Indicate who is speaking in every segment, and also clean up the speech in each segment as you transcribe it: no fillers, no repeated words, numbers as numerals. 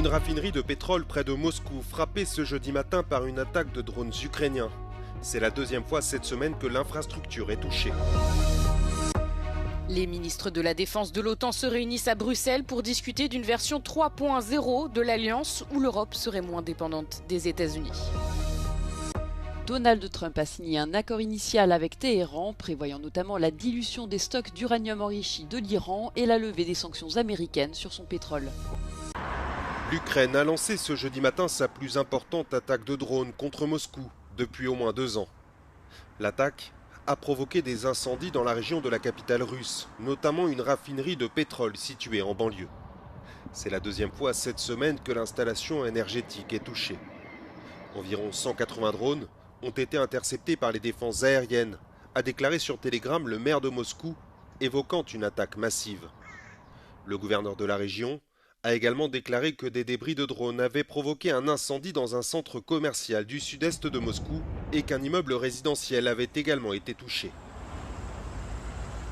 Speaker 1: Une raffinerie de pétrole près de Moscou frappée ce jeudi matin par une attaque de drones ukrainiens. C'est la deuxième fois cette semaine que l'infrastructure est touchée.
Speaker 2: Les ministres de la Défense de l'OTAN se réunissent à Bruxelles pour discuter d'une version 3.0 de l'Alliance où l'Europe serait moins dépendante des États-Unis.
Speaker 3: Donald Trump a signé un accord initial avec Téhéran, prévoyant notamment la dilution des stocks d'uranium enrichi de l'Iran et la levée des sanctions américaines sur son pétrole.
Speaker 1: L'Ukraine a lancé ce jeudi matin sa plus importante attaque de drones contre Moscou depuis au moins 2 ans. L'attaque a provoqué des incendies dans la région de la capitale russe, notamment une raffinerie de pétrole située en banlieue. C'est la deuxième fois cette semaine que l'installation énergétique est touchée. Environ 180 drones ont été interceptés par les défenses aériennes, a déclaré sur Telegram le maire de Moscou, évoquant une attaque massive. Le gouverneur de la région a également déclaré que des débris de drones avaient provoqué un incendie dans un centre commercial du sud-est de Moscou et qu'un immeuble résidentiel avait également été touché.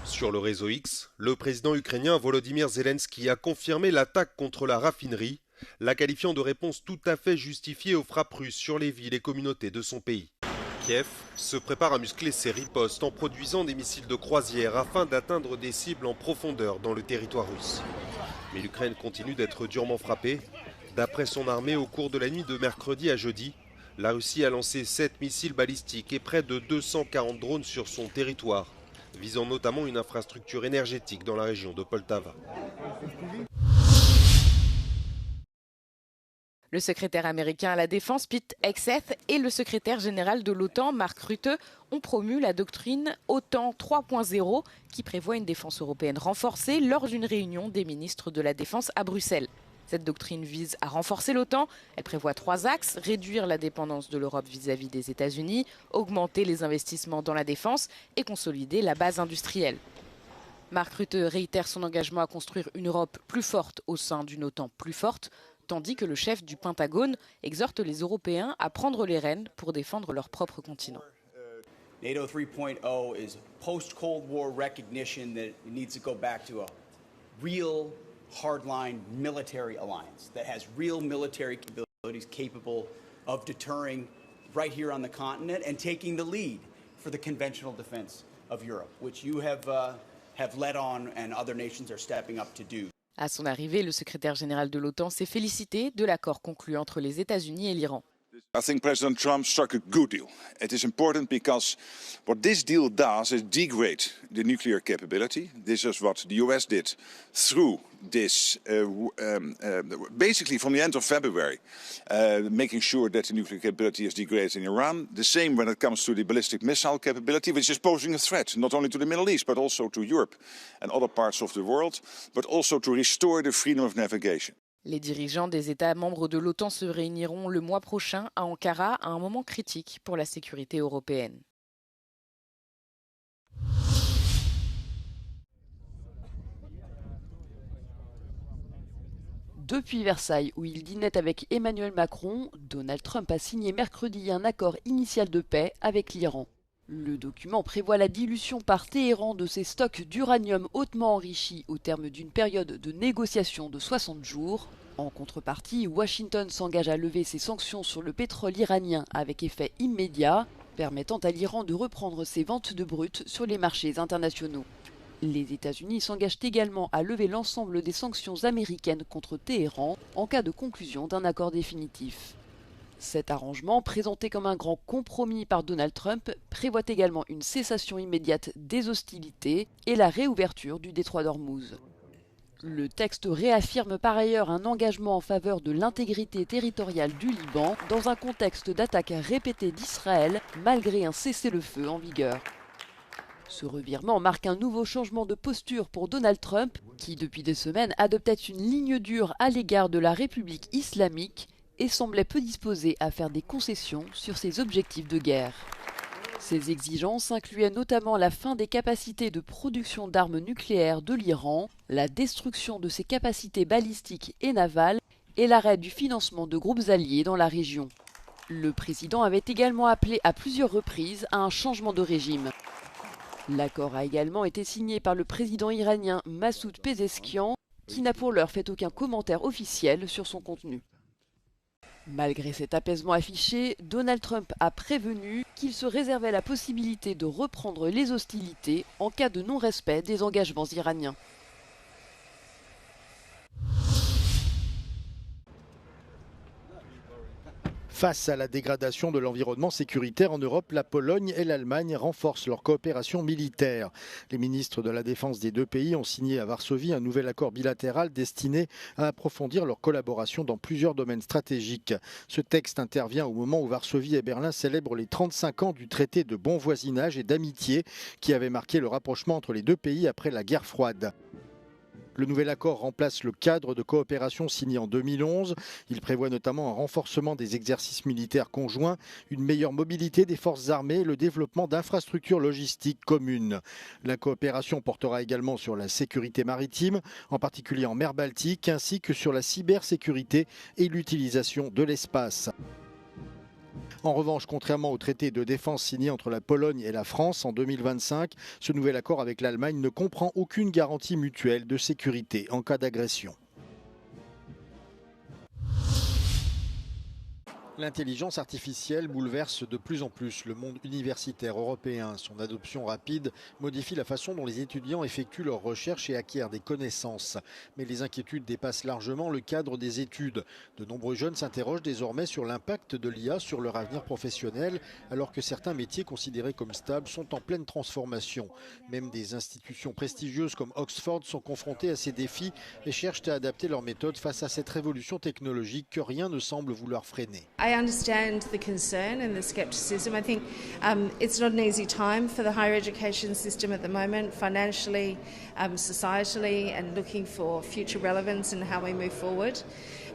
Speaker 1: Sur le réseau X, le président ukrainien Volodymyr Zelensky a confirmé l'attaque contre la raffinerie, la qualifiant de réponse tout à fait justifiée aux frappes russes sur les villes et communautés de son pays. Kiev se prépare à muscler ses ripostes en produisant des missiles de croisière afin d'atteindre des cibles en profondeur dans le territoire russe. Mais l'Ukraine continue d'être durement frappée. D'après son armée, au cours de la nuit de mercredi à jeudi, la Russie a lancé 7 missiles balistiques et près de 240 drones sur son territoire, visant notamment une infrastructure énergétique dans la région de Poltava.
Speaker 2: Le secrétaire américain à la Défense, Pete Hegseth, et le secrétaire général de l'OTAN, Mark Rutte, ont promu la doctrine OTAN 3.0 qui prévoit une défense européenne renforcée lors d'une réunion des ministres de la Défense à Bruxelles. Cette doctrine vise à renforcer l'OTAN. Elle prévoit 3 axes: réduire la dépendance de l'Europe vis-à-vis des États-Unis, augmenter les investissements dans la défense et consolider la base industrielle. Mark Rutte réitère son engagement à construire une Europe plus forte au sein d'une OTAN plus forte, tandis que le chef du Pentagone exhorte les Européens à prendre les rênes pour défendre leur propre continent.
Speaker 4: NATO 3.0 is post-Cold War recognition that it needs to go back to a real hardline military alliance that has real military capabilities capable of deterring right here on the continent and taking the lead for the conventional defense of Europe, which you have led on and other nations are stepping up to do.
Speaker 2: À son arrivée, le secrétaire général de l'OTAN s'est félicité de l'accord conclu entre les États-Unis et l'Iran.
Speaker 5: I think President Trump struck a good deal. It is important because what this deal does is degrade the nuclear capability. This is what the US did through this, basically from the end of February, making sure that the nuclear capability is degraded in Iran. The same when it comes to the ballistic missile capability, which is posing a threat not only to the Middle East, but also to Europe and other parts of the world, but also to restore the freedom of navigation.
Speaker 2: Les dirigeants des États membres de l'OTAN se réuniront le mois prochain à Ankara à un moment critique pour la sécurité européenne.
Speaker 3: Depuis Versailles, où il dînait avec Emmanuel Macron, Donald Trump a signé mercredi un accord initial de paix avec l'Iran. Le document prévoit la dilution par Téhéran de ses stocks d'uranium hautement enrichi au terme d'une période de négociation de 60 jours. En contrepartie, Washington s'engage à lever ses sanctions sur le pétrole iranien avec effet immédiat, permettant à l'Iran de reprendre ses ventes de brut sur les marchés internationaux. Les États-Unis s'engagent également à lever l'ensemble des sanctions américaines contre Téhéran en cas de conclusion d'un accord définitif. Cet arrangement, présenté comme un grand compromis par Donald Trump, prévoit également une cessation immédiate des hostilités et la réouverture du détroit d'Ormuz. Le texte réaffirme par ailleurs un engagement en faveur de l'intégrité territoriale du Liban dans un contexte d'attaques répétées d'Israël malgré un cessez-le-feu en vigueur. Ce revirement marque un nouveau changement de posture pour Donald Trump, qui depuis des semaines adoptait une ligne dure à l'égard de la République islamique et semblait peu disposé à faire des concessions sur ses objectifs de guerre. Ces exigences incluaient notamment la fin des capacités de production d'armes nucléaires de l'Iran, la destruction de ses capacités balistiques et navales et l'arrêt du financement de groupes alliés dans la région. Le président avait également appelé à plusieurs reprises à un changement de régime. L'accord a également été signé par le président iranien Massoud Pezeshkian qui n'a pour l'heure fait aucun commentaire officiel sur son contenu. Malgré cet apaisement affiché, Donald Trump a prévenu qu'il se réservait la possibilité de reprendre les hostilités en cas de non-respect des engagements iraniens.
Speaker 6: Face à la dégradation de l'environnement sécuritaire en Europe, la Pologne et l'Allemagne renforcent leur coopération militaire. Les ministres de la Défense des deux pays ont signé à Varsovie un nouvel accord bilatéral destiné à approfondir leur collaboration dans plusieurs domaines stratégiques. Ce texte intervient au moment où Varsovie et Berlin célèbrent les 35 ans du traité de bon voisinage et d'amitié qui avait marqué le rapprochement entre les deux pays après la guerre froide. Le nouvel accord remplace le cadre de coopération signé en 2011. Il prévoit notamment un renforcement des exercices militaires conjoints, une meilleure mobilité des forces armées et le développement d'infrastructures logistiques communes. La coopération portera également sur la sécurité maritime, en particulier en mer Baltique, ainsi que sur la cybersécurité et l'utilisation de l'espace. En revanche, contrairement au traité de défense signé entre la Pologne et la France en 2025, ce nouvel accord avec l'Allemagne ne comprend aucune garantie mutuelle de sécurité en cas d'agression. L'intelligence artificielle bouleverse de plus en plus le monde universitaire européen. Son adoption rapide modifie la façon dont les étudiants effectuent leurs recherches et acquièrent des connaissances. Mais les inquiétudes dépassent largement le cadre des études. De nombreux jeunes s'interrogent désormais sur l'impact de l'IA sur leur avenir professionnel, alors que certains métiers considérés comme stables sont en pleine transformation. Même des institutions prestigieuses comme Oxford sont confrontées à ces défis et cherchent à adapter leurs méthodes face à cette révolution technologique que rien ne semble vouloir freiner.
Speaker 7: I understand the concern and the scepticism. I think it's not an easy time for the higher education system at the moment, financially, societally, and looking for future relevance in how we move forward.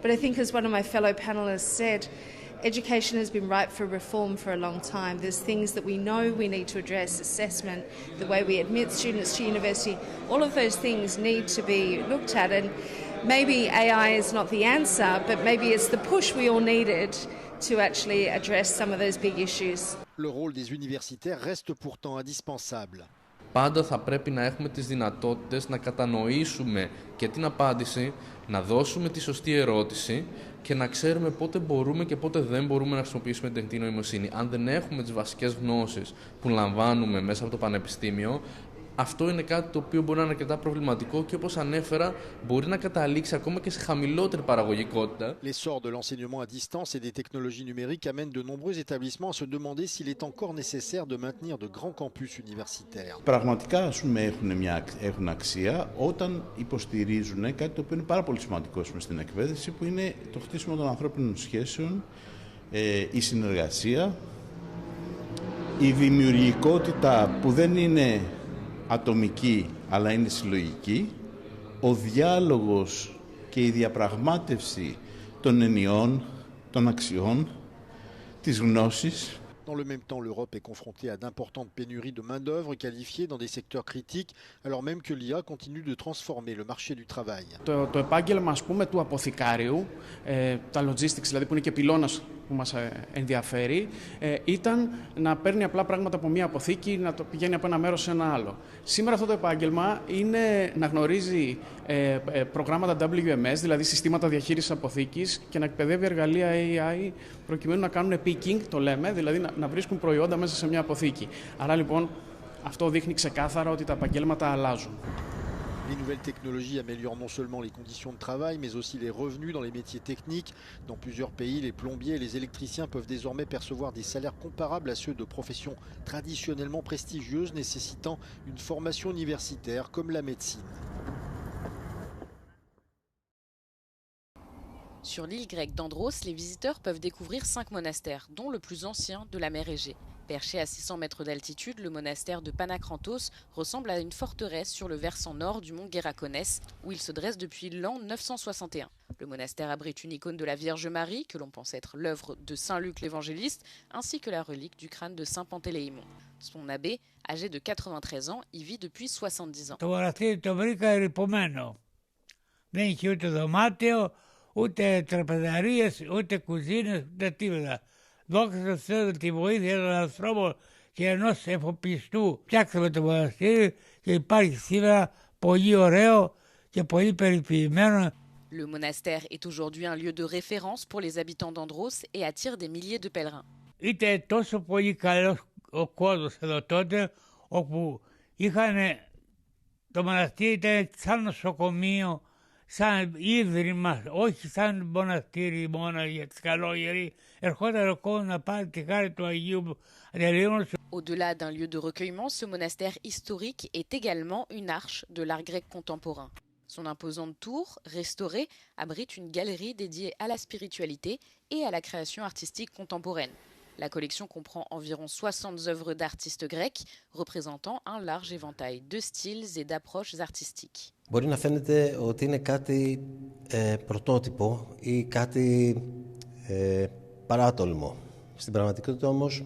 Speaker 7: But I think, as one of my fellow panellists said, education has been ripe for reform for a long time. There's things that we know we need to address, assessment, the way we admit students to university, all of those things need to be looked at. And maybe AI is not the answer, but maybe it's the push we all needed to actually address some of those big issues.
Speaker 6: Le rôle des universitaires reste pourtant indispensable.
Speaker 8: Πάντα θα πρέπει να έχουμε τις δυνατότητες να κατανοήσουμε και την απάντηση, να δώσουμε τη σωστή ερώτηση και να ξέρουμε πότε μπορούμε και πότε δεν μπορούμε να χρησιμοποιήσουμε την τεχνητή νοημοσύνη. Αν δεν έχουμε τις βασικές γνώσεις που λαμβάνουμε μέσα από το πανεπιστήμιο, αυτό είναι κάτι το οποίο μπορεί να είναι αρκετά προβληματικό και όπως ανέφερα μπορεί να καταλήξει ακόμα και σε χαμηλότερη παραγωγικότητα.
Speaker 6: L'essor de l'enseignement à distance et des technologies numériques amène de nombreux établissements à se demander s'il est encore nécessaire de maintenir de grands campus universitaires.
Speaker 9: Πραγματικά έχουν αξία όταν υποστηρίζουν κάτι το οποίο είναι πάρα πολύ σημαντικό στην εκπαίδευση, που είναι το χτίσιμο των ανθρώπινων σχέσεων, η συνεργασία, η δημιουργικότητα που δεν είναι ατομική αλλά είναι συλλογική, ο διάλογος και η διαπραγμάτευση των ενιών, των αξιών, της γνώσης.
Speaker 6: Dans le même temps, l'Europe est confrontée à d'importantes pénuries de main-d'œuvre qualifiée dans des secteurs critiques, alors même que l'IA continue de transformer le marché du travail.
Speaker 10: Το επάγγελμα, ας πούμε, του αποθηκάριου, τα logistics δηλαδή που είναι και πυλώνας που μας ενδιαφέρει, ήταν να παίρνει απλά πράγματα από μία αποθήκη, να το πηγαίνει από ένα μέρος σε ένα άλλο. Σήμερα αυτό το επάγγελμα είναι να γνωρίζει προγράμματα WMS, δηλαδή συστήματα διαχείρισης αποθήκης, και να εκπαιδεύει εργαλεία AI προκειμένου να κάνουν picking, το λέμε, δηλαδή να βρίσκουν προϊόντα μέσα σε μια αποθήκη. Άρα λοιπόν αυτό δείχνει ξεκάθαρα ότι τα επαγγέλματα αλλάζουν.
Speaker 6: Les nouvelles technologies améliorent non seulement les conditions de travail, mais aussi les revenus dans les métiers techniques. Dans plusieurs pays, les plombiers et les électriciens peuvent désormais percevoir des salaires comparables à ceux de professions traditionnellement prestigieuses nécessitant une formation universitaire comme la médecine.
Speaker 2: Sur l'île grecque d'Andros, les visiteurs peuvent découvrir 5 monastères, dont le plus ancien de la mer Égée. Perché à 600 mètres d'altitude, le monastère de Panakrantos ressemble à une forteresse sur le versant nord du mont Gérakonès, où il se dresse depuis l'an 961. Le monastère abrite une icône de la Vierge Marie, que l'on pense être l'œuvre de Saint Luc l'évangéliste, ainsi que la relique du crâne de Saint Pantéléïmon. Son abbé, âgé de 93 ans, y vit depuis 70 ans.
Speaker 11: Το μοναστήρι το βρήκα ερειπωμένο. Δεν είχε ούτε δωμάτιο, ούτε τραπεζαρίες, ούτε κουζίνες, ούτε τίποτα. Δόξα τω Θεώ τη βοήθεια των ανθρώπων και ενός εφοπλιστού. Φτιάξαμε το μοναστήρι και υπάρχει σήμερα πολύ ωραίο και πολύ περιποιημένο.
Speaker 2: Le monastère est aujourd'hui un lieu de référence pour les habitants d'Andros et attire des milliers de pèlerins.
Speaker 11: Ήταν τόσο πολύ καλός ο κόσμος εδώ τότε, όπου είχαν το μοναστήρι ήταν σαν νοσοκομείο, σαν ίδρυμα, όχι σαν μοναστήρι μόνο για τις καλόγεροι. Ερχόταν ο κόσμος να πάρει τη χάρη του Αγίου Αντελήμωνος.
Speaker 2: Au-delà d'un lieu de recueillement, ce monastère historique est également une arche de l'art grec contemporain. Son imposante tour, restaurée, abrite une galerie dédiée à la spiritualité et à la création artistique contemporaine. La collection comprend environ 60 œuvres d'artistes grecs, représentant un large éventail de styles et d'approches artistiques.
Speaker 12: Μπορεί να φαίνεται ότι είναι κάτι πρωτότυπο ή κάτι παράτολμο. Στην πραγματικότητα όμως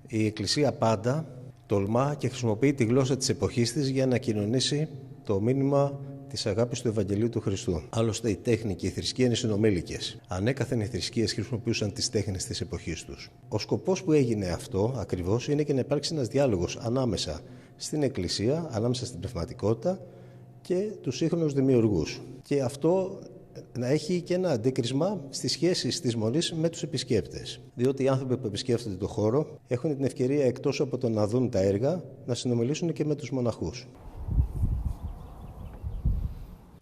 Speaker 12: η Εκκλησία πάντα τολμά και χρησιμοποιεί τη γλώσσα της εποχής της για να κοινωνήσει το μήνυμα της αγάπης του Ευαγγελίου του Χριστού. Άλλωστε η τέχνη και η θρησκεία είναι συνομήλικες. Ανέκαθεν οι θρησκείες χρησιμοποιούσαν τις τέχνες της εποχής τους. Ο σκοπός που έγινε αυτό ακριβώς είναι και να υπάρξει ένας διάλογος ανάμεσα στην Εκκλησία, ανάμεσα στην πνευματικότητα και τους σύγχρονους δημιουργούς. Και αυτό να έχει και ένα αντίκρισμα στις σχέσεις της Μονής με τους επισκέπτες. Διότι οι άνθρωποι που επισκέφτονται το χώρο έχουν την ευκαιρία εκτός από το να δουν τα έργα, να συνομιλήσουν και με τους μοναχούς.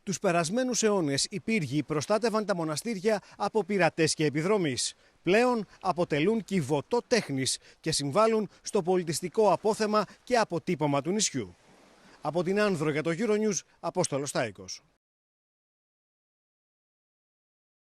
Speaker 13: Τους περασμένους αιώνες οι πύργοι προστάτευαν τα μοναστήρια από πειρατές και επιδρομείς. Πλέον αποτελούν κυβωτό τέχνης και συμβάλλουν στο πολιτιστικό απόθεμα και αποτύπωμα του νησιού. Από την Άνδρο για το Euronews, Απόστολος Στάικος.